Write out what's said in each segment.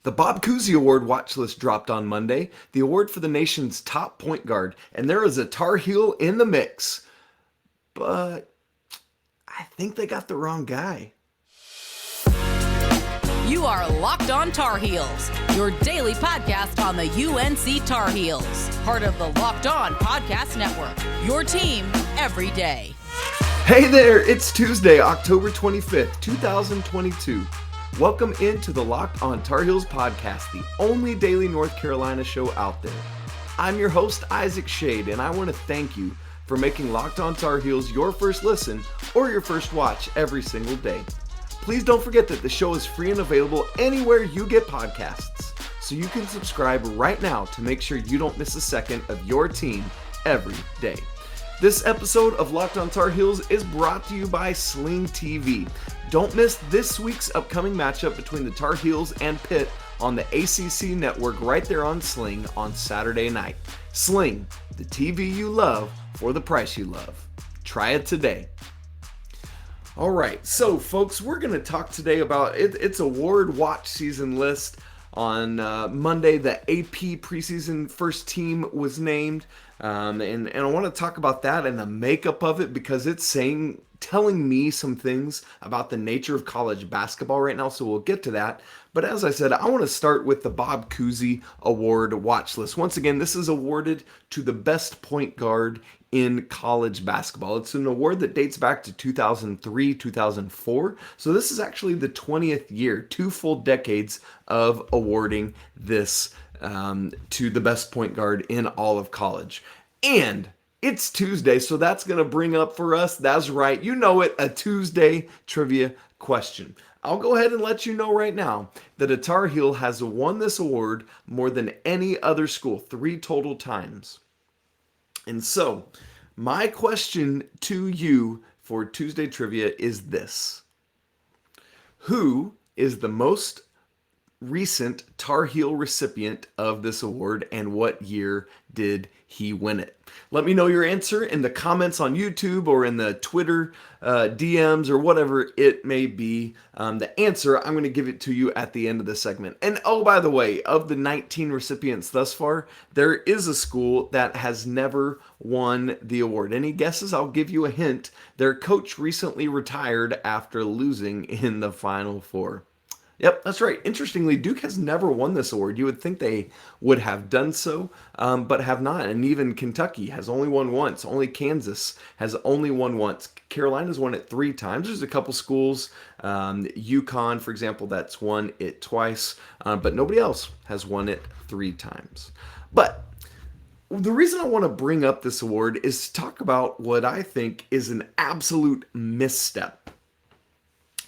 The Bob Cousy Award watch list dropped on Monday, the award for the nation's top point guard, and there is a Tar Heel in the mix. But I think they got the wrong guy. You are Locked On Tar Heels, your daily podcast on the UNC Tar Heels. Part of the Locked On Podcast Network, your team every day. Hey there, it's Tuesday, October 25th, 2022. Welcome into the Locked On Tar Heels podcast, the only daily North Carolina show out there. I'm your host, Isaac Shade, and I want to thank you for making Locked On Tar Heels your first listen or your first watch every single day. Please don't forget that the show is free and available anywhere you get podcasts, so you can subscribe right now to make sure you don't miss a second of your team every day. This episode of Locked On Tar Heels is brought to you by Sling TV. Don't miss this week's upcoming matchup between the Tar Heels and Pitt on the ACC network right there on Sling on Saturday night. Sling, the TV you love for the price you love. Try it today. All right, so folks, we're going to talk today about it's award watch season list. On Monday, the AP preseason first team was named, and I want to talk about that and the makeup of it because it's telling me some things about the nature of college basketball right now, so we'll get to that. But as I said, I want to start with the Bob Cousy Award watch list. Once again, this is awarded to the best point guard in college basketball. It's an award that dates back to 2003, 2004. So this is actually the 20th year, 2 full decades of awarding this to the best point guard in all of college. And it's Tuesday, so that's going to bring up for us, that's right, you know it, a Tuesday trivia question. I'll go ahead and let you know right now that a Tar Heel has won this award more than any other school, 3 total times. And so, my question to you for Tuesday Trivia is this. Who is the most recent Tar Heel recipient of this award, and what year did he win it? Let me know your answer in the comments on YouTube or in the Twitter DMs or whatever it may be. The answer, I'm going to give it to you at the end of the segment. And oh, by the way, of the 19 recipients thus far, there is a school that has never won the award. Any guesses? I'll give you a hint. Their coach recently retired after losing in the Final Four. Yep, that's right. Interestingly, Duke has never won this award. You would think they would have done so, but have not. And even Kentucky has only won once. Only Kansas has only won once. Carolina's won it 3 times. There's a couple schools, UConn, for example, that's won it twice, but nobody else has won it 3 times. But the reason I want to bring up this award is to talk about what I think is an absolute misstep.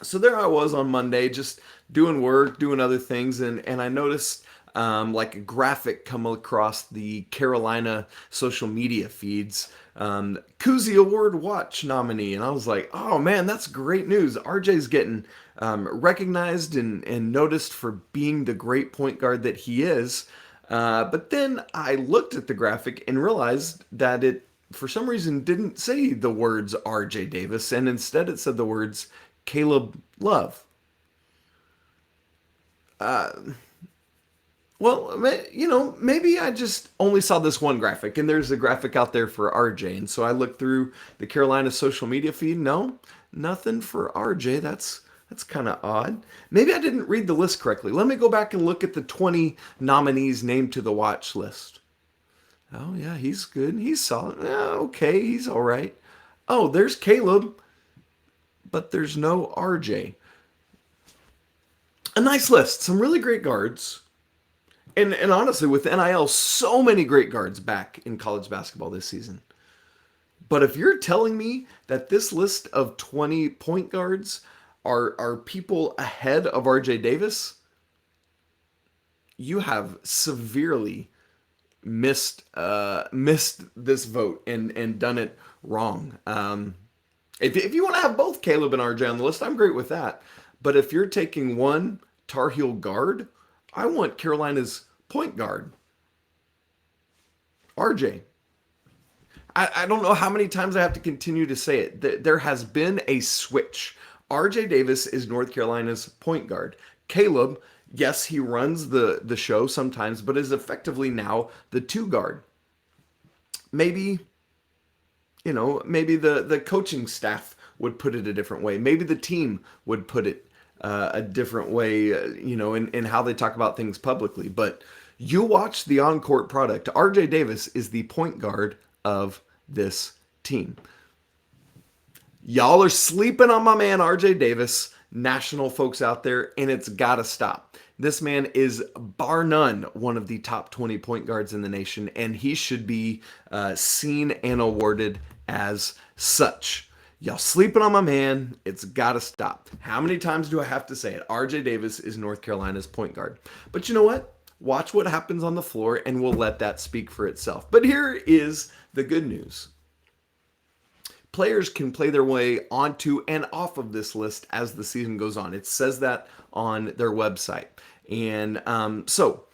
So there I was on Monday, just doing work, doing other things, and I noticed like a graphic come across the Carolina social media feeds, Cousy Award watch nominee, and I was like, oh man, that's great news. RJ's getting recognized and noticed for being the great point guard that he is. But then I looked at the graphic and realized that it, for some reason, didn't say the words RJ Davis, and instead it said the words Caleb Love. Well, you know, maybe I just only saw this one graphic, and there's a graphic out there for RJ, and so I looked through the Carolina social media feed. No, nothing for RJ. That's kind of odd. Maybe I didn't read the list correctly. Let me go back and look at the 20 nominees named to the watch list. Oh, yeah, he's good. He's solid. Yeah, okay, he's all right. Oh, there's Caleb, but there's no RJ. A nice list. Some really great guards. And honestly, with NIL, so many great guards back in college basketball this season. But if you're telling me that this list of 20 point guards are people ahead of RJ Davis, you have severely missed this vote and done it wrong. If you want to have both Caleb and RJ on the list, I'm great with that. But if you're taking one Tar Heel guard, I want Carolina's point guard, RJ. I don't know how many times I have to continue to say it. There has been a switch. RJ Davis is North Carolina's point guard. Caleb, Yes, he runs the show sometimes, but is effectively now the two guard. Maybe, maybe the coaching staff would put it a different way. Maybe the team would put it a different way, in how they talk about things publicly. But you watch the on-court product. RJ Davis is the point guard of this team. Y'all are sleeping on my man RJ Davis, national folks out there, and it's got to stop. This man is, bar none, one of the top 20 point guards in the nation, and he should be seen and awarded as such. Y'all sleeping on my man. It's got to stop. How many times do I have to say it? RJ Davis is North Carolina's point guard. But you know what? Watch what happens on the floor, and we'll let that speak for itself. But here is the good news. Players can play their way onto and off of this list as the season goes on. It says that on their website. And so,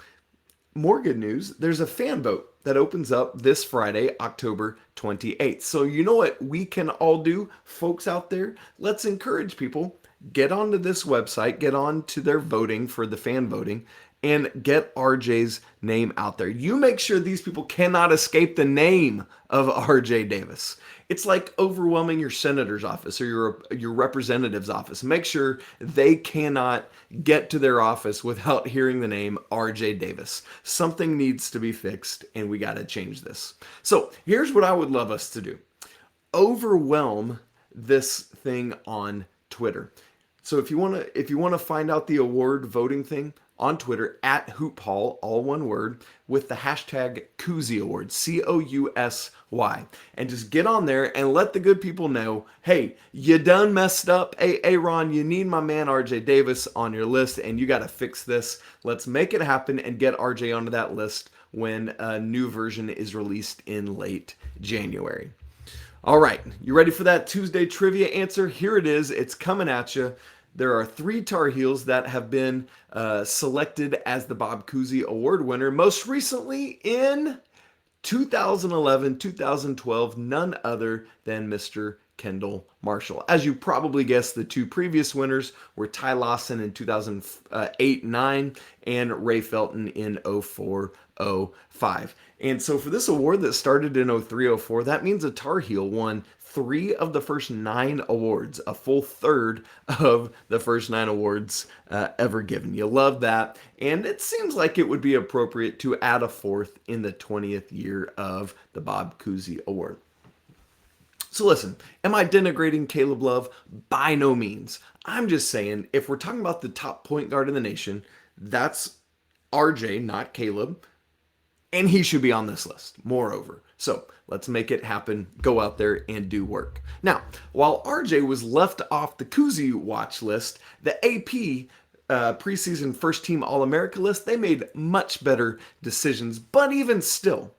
more good news, there's a fan vote that opens up this Friday, October 28th. So you know what we can all do, folks out there? Let's encourage people, get onto this website, get on to their voting for the fan voting, and get RJ's name out there. You make sure these people cannot escape the name of RJ Davis. It's like overwhelming your senator's office or your representative's office. Make sure they cannot get to their office without hearing the name RJ Davis. Something needs to be fixed, and we got to change this. So here's what I would love us to do. Overwhelm this thing on Twitter. So if you want to find out the award voting thing, on Twitter, at HoopHall, all one word, with the hashtag Cousy Award, Cousy. And just get on there and let the good people know, hey, you done messed up. Hey, Ron, you need my man RJ Davis on your list, and you got to fix this. Let's make it happen and get RJ onto that list when a new version is released in late January. All right, you ready for that Tuesday trivia answer? Here it is. It's coming at you. There are 3 Tar Heels that have been selected as the Bob Cousy Award winner. Most recently in 2011, 2012, none other than Mr. Kendall Marshall. As you probably guessed, the 2 previous winners were Ty Lawson in 2008-09 and Ray Felton in 04-05. And so for this award that started in 03-04, that means a Tar Heel won 3 of the first 9 awards, a full third of the first 9 awards ever given. You love that. And it seems like it would be appropriate to add a 4th in the 20th year of the Bob Cousy Award. So listen, am I denigrating Caleb Love? By no means. I'm just saying, if we're talking about the top point guard in the nation, that's RJ, not Caleb. And he should be on this list, moreover. So let's make it happen. Go out there and do work. Now, while RJ was left off the Cousy watch list, the AP preseason first team All-America list, they made much better decisions. But even still,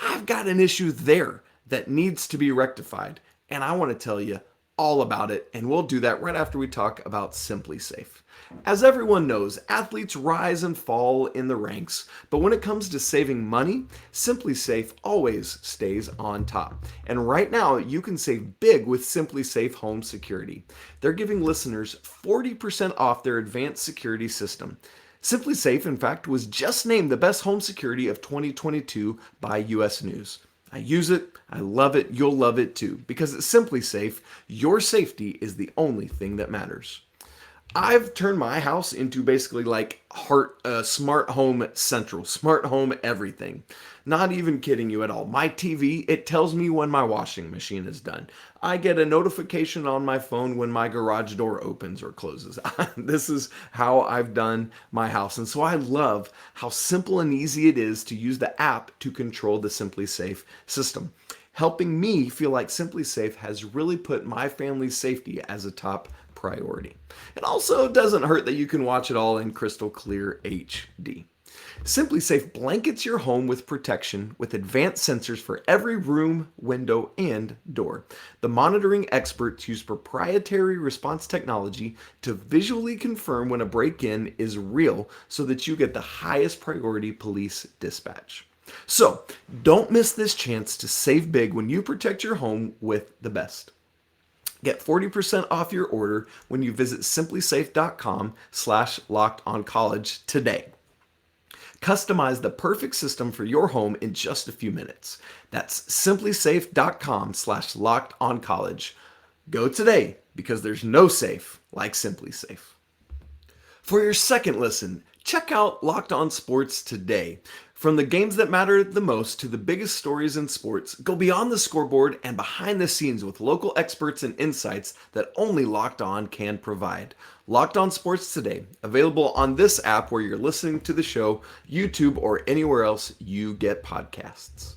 I've got an issue there that needs to be rectified. And I want to tell you all about it. And we'll do that right after we talk about Simply Safe. As everyone knows, athletes rise and fall in the ranks, but when it comes to saving money, Simply Safe always stays on top. And right now, you can save big with Simply Safe Home Security. They're giving listeners 40% off their advanced security system. Simply Safe, in fact, was just named the best home security of 2022 by US News. I use it, I love it, you'll love it too, because at Simply Safe, your safety is the only thing that matters. I've turned my house into basically like smart home central, smart home everything. Not even kidding you at all. My TV, it tells me when my washing machine is done. I get a notification on my phone when my garage door opens or closes. This is how I've done my house. And so I love how simple and easy it is to use the app to control the Simply Safe system, helping me feel like Simply Safe has really put my family's safety as a top priority. It also doesn't hurt that you can watch it all in crystal clear HD. Simply Safe blankets your home with protection with advanced sensors for every room, window, and door. The monitoring experts use proprietary response technology to visually confirm when a break-in is real so that you get the highest priority police dispatch. So, don't miss this chance to save big when you protect your home with the best. Get 40% off your order when you visit simplysafe.com/lockedoncollege today. Customize the perfect system for your home in just a few minutes. That's simplysafe.com/lockedoncollege. Go today because there's no safe like Simply Safe. For your second listen, check out Locked On Sports Today. From the games that matter the most to the biggest stories in sports, go beyond the scoreboard and behind the scenes with local experts and insights that only Locked On can provide. Locked On Sports Today, available on this app where you're listening to the show, YouTube, or anywhere else you get podcasts.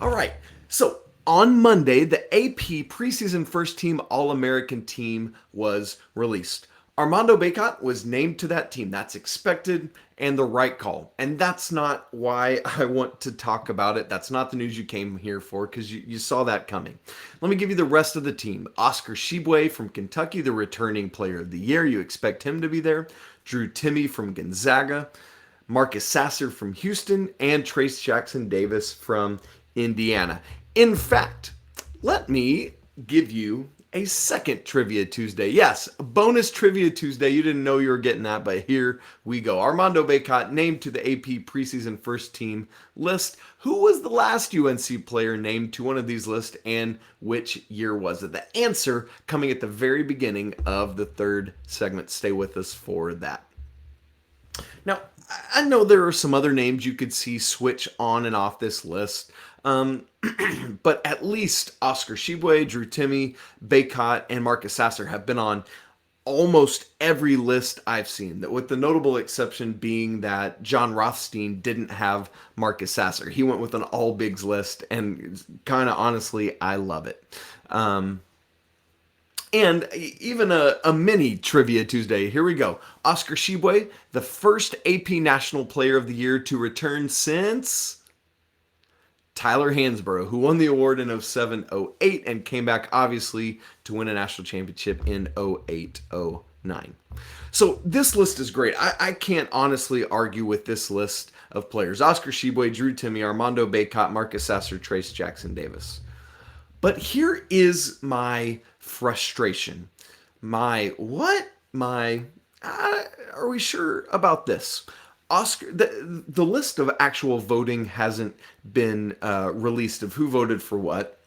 All right, so on Monday, the AP Preseason First Team All-American team was released. Armando Bacot was named to that team. That's expected and the right call. And that's not why I want to talk about it. That's not the news you came here for, because you saw that coming. Let me give you the rest of the team. Oscar Tshiebwe from Kentucky, the returning player of the year. You expect him to be there. Timme from Gonzaga. Sasser from Houston. And Trayce Jackson-Davis from Indiana. In fact, let me give you a second Trivia Tuesday. Yes, bonus Trivia Tuesday. You didn't know you were getting that, but here we go. Armando Bacot named to the AP Preseason First Team list. Who was the last UNC player named to one of these lists, and which year was it? The answer coming at the very beginning of the third segment. Stay with us for that. Now, I know there are some other names you could see switch on and off this list. But at least Oscar Tshiebwe, Timme, Bacot, and Sasser have been on almost every list I've seen, that with the notable exception being that John Rothstein didn't have Sasser. He went with an all bigs list, and kind of honestly, I love it. And even a mini Trivia Tuesday. Here we go. Oscar Tshiebwe, the first AP National Player of the Year to return since Tyler Hansborough, who won the award in 07-08 and came back, obviously, to win a national championship in 08-09. So this list is great. I can't honestly argue with this list of players. Oscar Tshiebwe, Timme, Armando Bacot, Sasser, Trayce Jackson-Davis. But here is my frustration. Are we sure about this? Oscar, the list of actual voting hasn't been released of who voted for what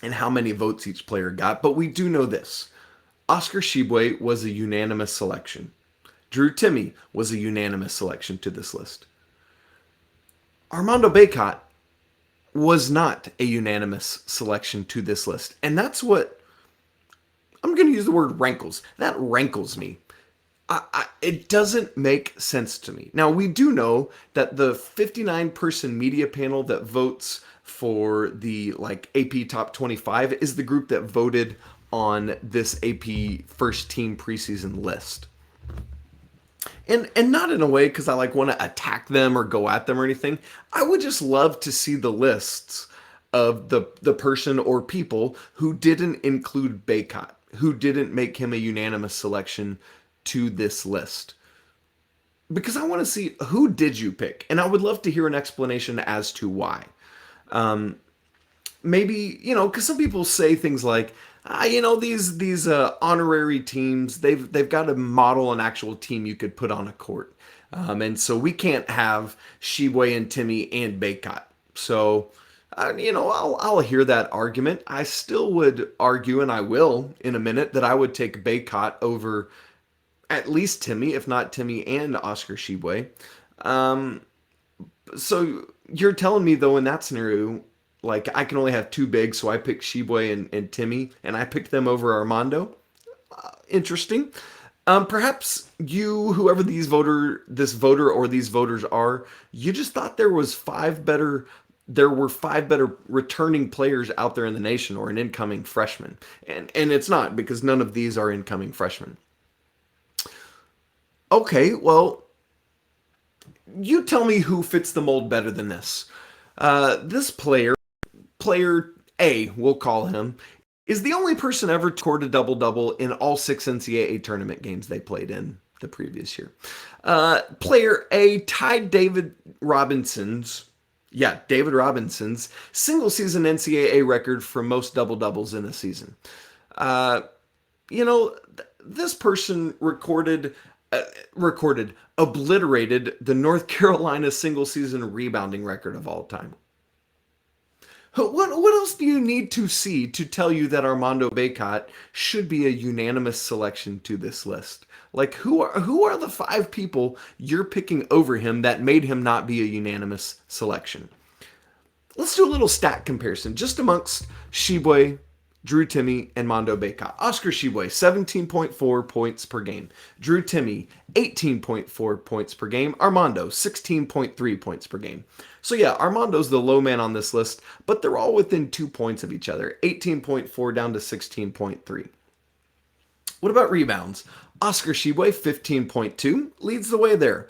and how many votes each player got, but we do know this. Oscar Tshiebwe was a unanimous selection. Timme was a unanimous selection to this list. Armando Bacot was not a unanimous selection to this list, and that's what, I'm going to use the word rankles. That rankles me. It doesn't make sense to me. Now, we do know that the 59-person media panel that votes for the AP Top 25 is the group that voted on this AP First Team preseason list. And not in a way because I want to attack them or go at them or anything. I would just love to see the lists of the person or people who didn't include Bacot, who didn't make him a unanimous selection to this list, because I want to see who did you pick, and I would love to hear an explanation as to why. Maybe, because some people say things like, these honorary teams, they've got to model an actual team you could put on a court, and so we can't have Tshiebwe and Timme and Bacot. So, I'll hear that argument. I still would argue, and I will in a minute, that I would take Bacot over at least Timme, if not Timme and Oscar Tshiebwe. So you're telling me, though, in that scenario, I can only have two bigs, so I picked Tshiebwe and Timme, and I picked them over Armando? Interesting. Perhaps you, whoever this voter or these voters are, you just thought there were five better returning players out there in the nation, or an incoming freshman. And it's not, because none of these are incoming freshmen. Okay, well, you tell me who fits the mold better than this. This player A, we'll call him, is the only person ever to record a double-double in all 6 NCAA tournament games they played in the previous year. Player A tied David Robinson's single-season NCAA record for most double-doubles in a season. This person obliterated the North Carolina single season rebounding record of all time. What else do you need to see to tell you that Armando Bacot should be a unanimous selection to this list? Like, who are the 5 people you're picking over him that made him not be a unanimous selection? Let's do a little stat comparison just amongst Tshiebwe, Drew Timme, and Armando Bacot. Oscar Tshiebwe, 17.4 points per game. Drew Timme, 18.4 points per game. Armando, 16.3 points per game. So yeah, Armando's the low man on this list, but they're all within 2 points of each other. 18.4 down to 16.3. What about rebounds? Oscar Tshiebwe, 15.2, leads the way there.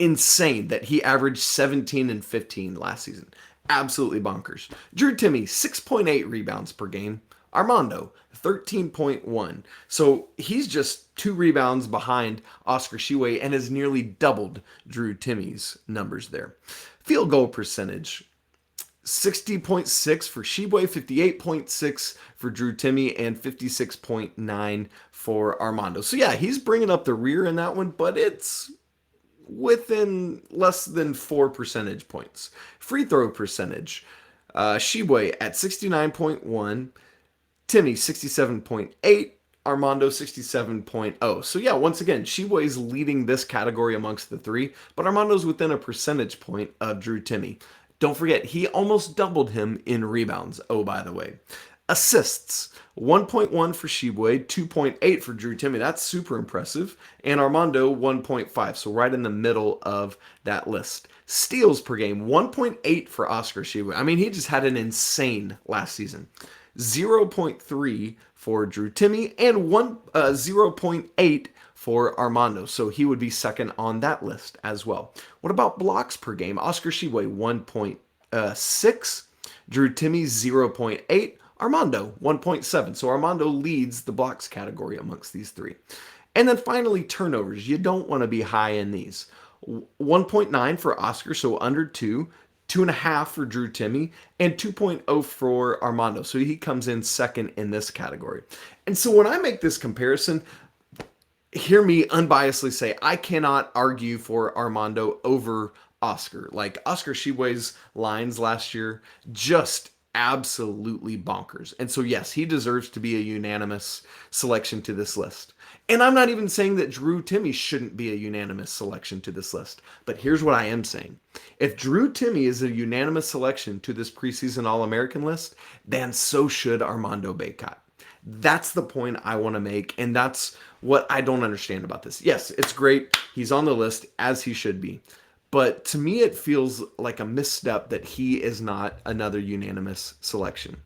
Insane that he averaged 17 and 15 last season. Absolutely bonkers. Drew Timme, 6.8 rebounds per game. Armando, 13.1. So he's just 2 rebounds behind Oscar Tshiebwe and has nearly doubled Drew Timme's numbers there. Field goal percentage, 60.6 for Tshiebwe, 58.6 for Drew Timme, and 56.9 for Armando. So yeah, he's bringing up the rear in that one, but it's within less than 4 percentage points. Free throw percentage, Tshiebwe at 69.1, Timme 67.8, Armando 67.0. So yeah, once again, Tshiebwe's leading this category amongst the 3, but Armando's within a percentage point of Drew Timme. Don't forget, he almost doubled him in rebounds, oh by the way. Assists, 1.1 for Tshiebwe, 2.8 for Drew Timme. That's super impressive. And Armando, 1.5, so right in the middle of that list. Steals per game, 1.8 for Oscar Tshiebwe. I mean, he just had an insane last season. 0.3 for Drew Timme and 0.8 for Armando. So he would be second on that list as well. What about blocks per game? Oscar Tshiebwe, 1.6. Drew Timme, 0.8. Armando, 1.7. So Armando leads the blocks category amongst these 3. And then finally, turnovers. You don't want to be high in these. 1.9 for Oscar, so under 2. 2.5 for Drew Timme, and 2.0 for Armando. So he comes in second in this category. And so when I make this comparison, hear me unbiasedly say, I cannot argue for Armando over Oscar. Like, Oscar Tshiebwe's lines last year, just absolutely bonkers. And so yes, he deserves to be a unanimous selection to this list. And I'm not even saying that Drew Timme shouldn't be a unanimous selection to this list. But here's what I am saying. If Drew Timme is a unanimous selection to this preseason All-American list, then so should Armando Bacot. That's the point I want to make, and that's what I don't understand about this. Yes, it's great. He's on the list, as he should be. But to me, it feels like a misstep that he is not another unanimous selection.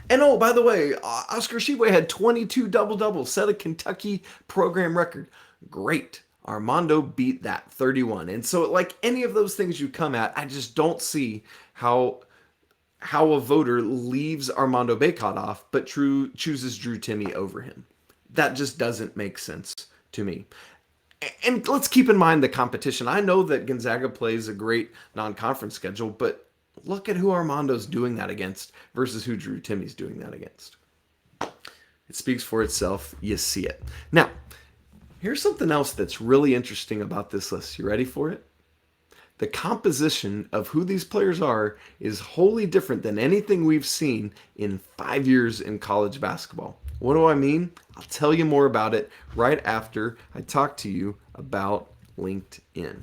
And oh, by the way, Oscar Tshiebwe had 22 double-doubles, set a Kentucky program record. Great. Armando beat that, 31. And so, like any of those things you come at, I just don't see how a voter leaves Armando Bacot off, but chooses Drew Timme over him. That just doesn't make sense to me. And let's keep in mind the competition. I know that Gonzaga plays a great non-conference schedule, but look at who Armando's doing that against versus who Drew Timme's doing that against. It speaks for itself. You see it. Now, here's something else that's really interesting about this list. You ready for it? The composition of who these players are is wholly different than anything we've seen in 5 years in college basketball. What do I mean? I'll tell you more about it right after I talk to you about LinkedIn.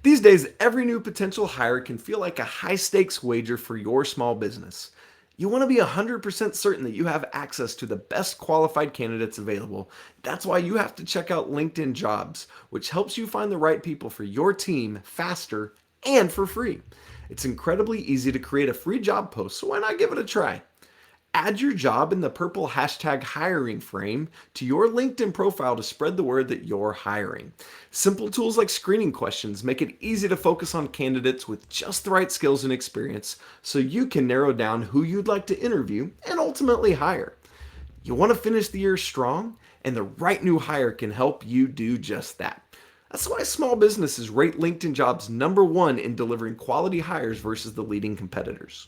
These days, every new potential hire can feel like a high-stakes wager for your small business. You want to be 100% certain that you have access to the best qualified candidates available. That's why you have to check out LinkedIn Jobs, which helps you find the right people for your team faster and for free. It's incredibly easy to create a free job post, so why not give it a try? Add your job in the purple #hiring frame to your LinkedIn profile to spread the word that you're hiring. Simple tools like screening questions make it easy to focus on candidates with just the right skills and experience so you can narrow down who you'd like to interview and ultimately hire. You want to finish the year strong, and the right new hire can help you do just that. That's why small businesses rate LinkedIn Jobs #1 in delivering quality hires versus the leading competitors.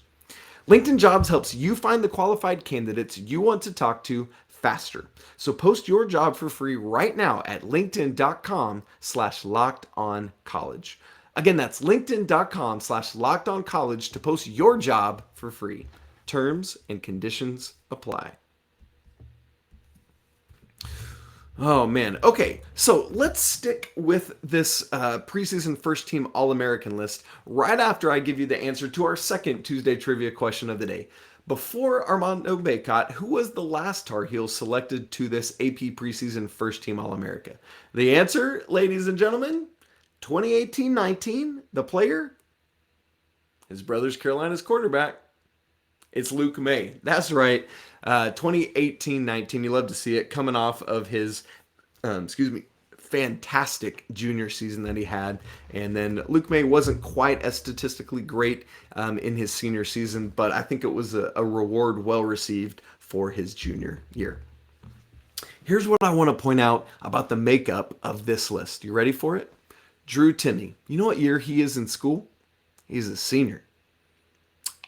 LinkedIn Jobs helps you find the qualified candidates you want to talk to faster. So post your job for free right now at linkedin.com/lockedoncollege. Again, that's linkedin.com/lockedoncollege to post your job for free. Terms and conditions apply. Oh man. Okay, so let's stick with this preseason first team All-American list right after I give you the answer to our second Tuesday trivia question of the day. Before Armando Bacot, who was the last Tar Heel selected to this AP preseason first team All-America? The answer, ladies and gentlemen, 2018-19, the player, his brother's Carolina's quarterback. It's Luke May. That's right. 2018-19. You love to see it coming off of his, fantastic junior season that he had. And then Luke May wasn't quite as statistically great in his senior season, but I think it was a reward well received for his junior year. Here's what I want to point out about the makeup of this list. You ready for it? Drew Timme. You know what year he is in school? He's a senior.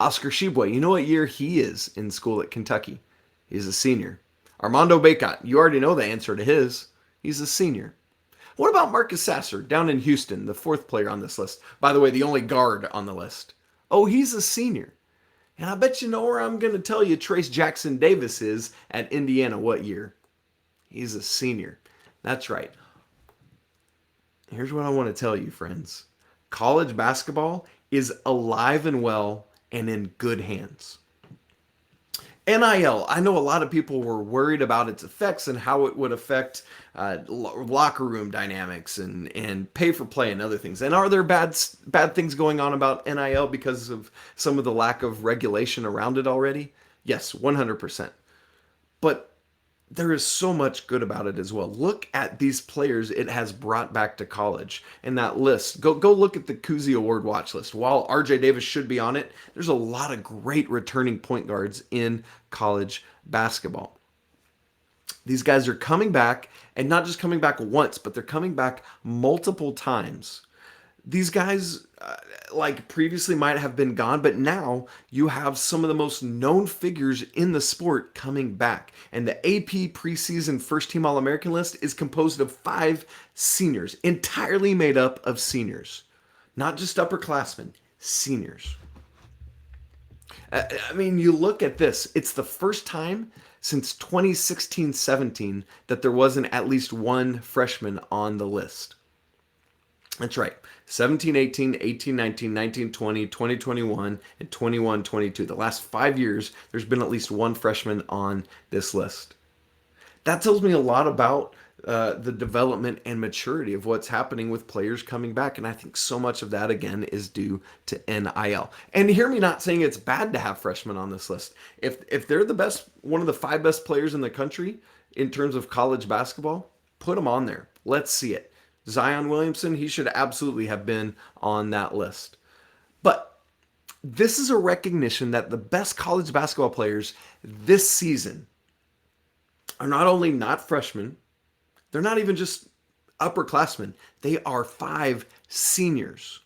Oscar Tshiebwe, you know what year he is in school at Kentucky? He's a senior. Armando Bacot, you already know the answer to his. He's a senior. What about Marcus Sasser down in Houston, the fourth player on this list? By the way, the only guard on the list. Oh, he's a senior. And I bet you know where I'm going to tell you Trayce Jackson-Davis is at Indiana. What year? He's a senior. That's right. Here's what I want to tell you, friends. College basketball is alive and well and in good hands. NIL, I know a lot of people were worried about its effects and how it would affect locker room dynamics and pay for play and other things. And are there bad things going on about NIL because of some of the lack of regulation around it already? Yes, 100%. But there is so much good about it as well. Look at these players it has brought back to college. And that list, go look at the Cousy Award watch list. While RJ Davis should be on it, there's a lot of great returning point guards in college basketball. These guys are coming back, and not just coming back once, but they're coming back multiple times. These guys, like previously might have been gone, but now you have some of the most known figures in the sport coming back. And the AP preseason first team All-American list is composed of 5 seniors, entirely made up of seniors. Not just upperclassmen, seniors. I mean, you look at this, it's the first time since 2016-17 that there wasn't at least one freshman on the list. That's right. 17-18, 18-19, 19-20, 20-21, and 21-22. The last 5 years, there's been at least one freshman on this list. That tells me a lot about the development and maturity of what's happening with players coming back. And I think so much of that, again, is due to NIL. And hear me not saying it's bad to have freshmen on this list. If they're the best, one of the 5 best players in the country in terms of college basketball, put them on there. Let's see it. Zion Williamson, he should absolutely have been on that list. But this is a recognition that the best college basketball players this season are not only not freshmen, they're not even just upperclassmen. They are 5 seniors.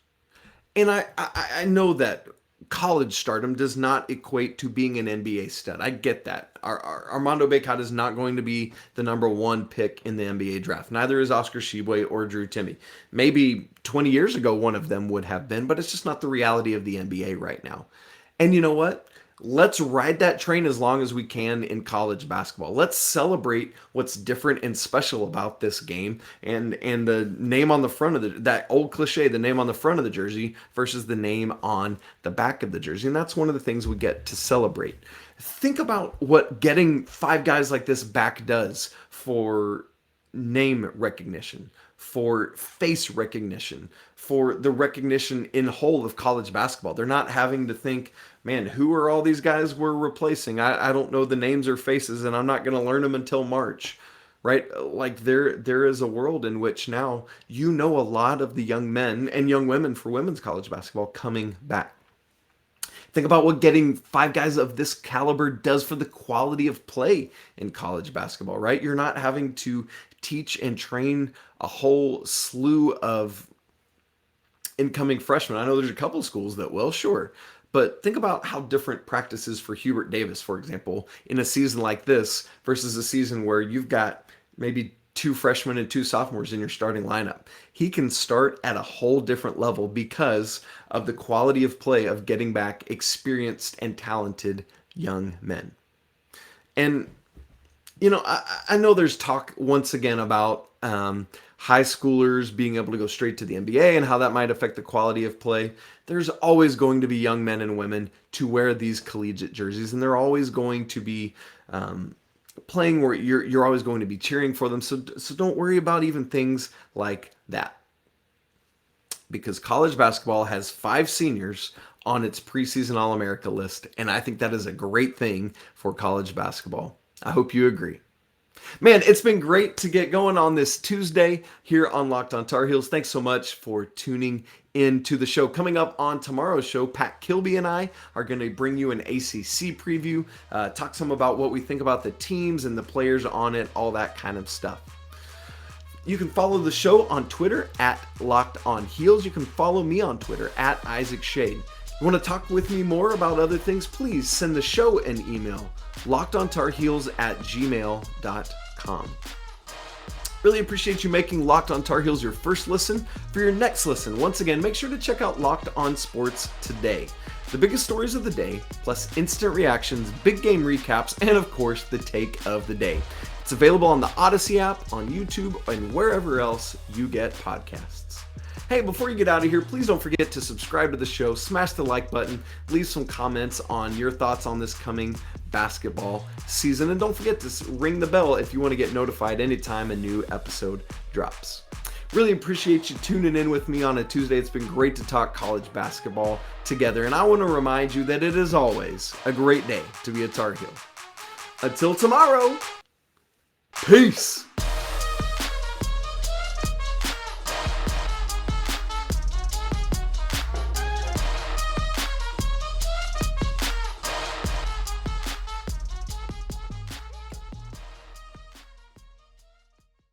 And I know that college stardom does not equate to being an NBA stud. I get that. Armando Bacot is not going to be the number 1 pick in the NBA draft. Neither is Oscar Tshiebwe or Drew Timme. Maybe 20 years ago one of them would have been, but it's just not the reality of the NBA right now. And you know what? Let's ride that train as long as we can in college basketball. Let's celebrate what's different and special about this game and the name on the front of that old cliche, the name on the front of the jersey versus the name on the back of the jersey. And that's one of the things we get to celebrate. Think about what getting 5 guys like this back does for name recognition, for face recognition, for the recognition in whole of college basketball. They're not having to think, man, who are all these guys we're replacing? I don't know the names or faces, and I'm not going to learn them until March, right? Like there is a world in which now you know a lot of the young men and young women for women's college basketball coming back. Think about what getting 5 guys of this caliber does for the quality of play in college basketball, right? You're not having to teach and train a whole slew of incoming freshmen. I know there's a couple schools that will, sure. But think about how different practice is for Hubert Davis, for example, in a season like this versus a season where you've got maybe 2 freshmen and 2 sophomores in your starting lineup. He can start at a whole different level because of the quality of play of getting back experienced and talented young men. And, I know there's talk once again about high schoolers being able to go straight to the NBA and how that might affect the quality of play. There's always going to be young men and women to wear these collegiate jerseys, and they're always going to be playing where you're always going to be cheering for them. So don't worry about even things like that. Because college basketball has 5 seniors on its preseason All-America list, and I think that is a great thing for college basketball. I hope you agree. Man, it's been great to get going on this Tuesday here on Locked on Tar Heels. Thanks so much for tuning into the show. Coming up on tomorrow's show, Pat Kilby and I are going to bring you an ACC preview, talk some about what we think about the teams and the players on it, all that kind of stuff. You can follow the show on Twitter at Locked on Heels. You can follow me on Twitter at Isaac Shade. You want to talk with me more about other things? Please send the show an email, lockedontarheels@gmail.com. Really appreciate you making Locked on Tar Heels your first listen. For your next listen, once again, make sure to check out Locked on Sports Today. The biggest stories of the day, plus instant reactions, big game recaps, and of course, the take of the day. It's available on the Odyssey app, on YouTube, and wherever else you get podcasts. Hey, before you get out of here, please don't forget to subscribe to the show, smash the like button, leave some comments on your thoughts on this coming basketball season, and don't forget to ring the bell if you want to get notified anytime a new episode drops. Really appreciate you tuning in with me on a Tuesday. It's been great to talk college basketball together, and I want to remind you that it is always a great day to be a Tar Heel. Until tomorrow, peace!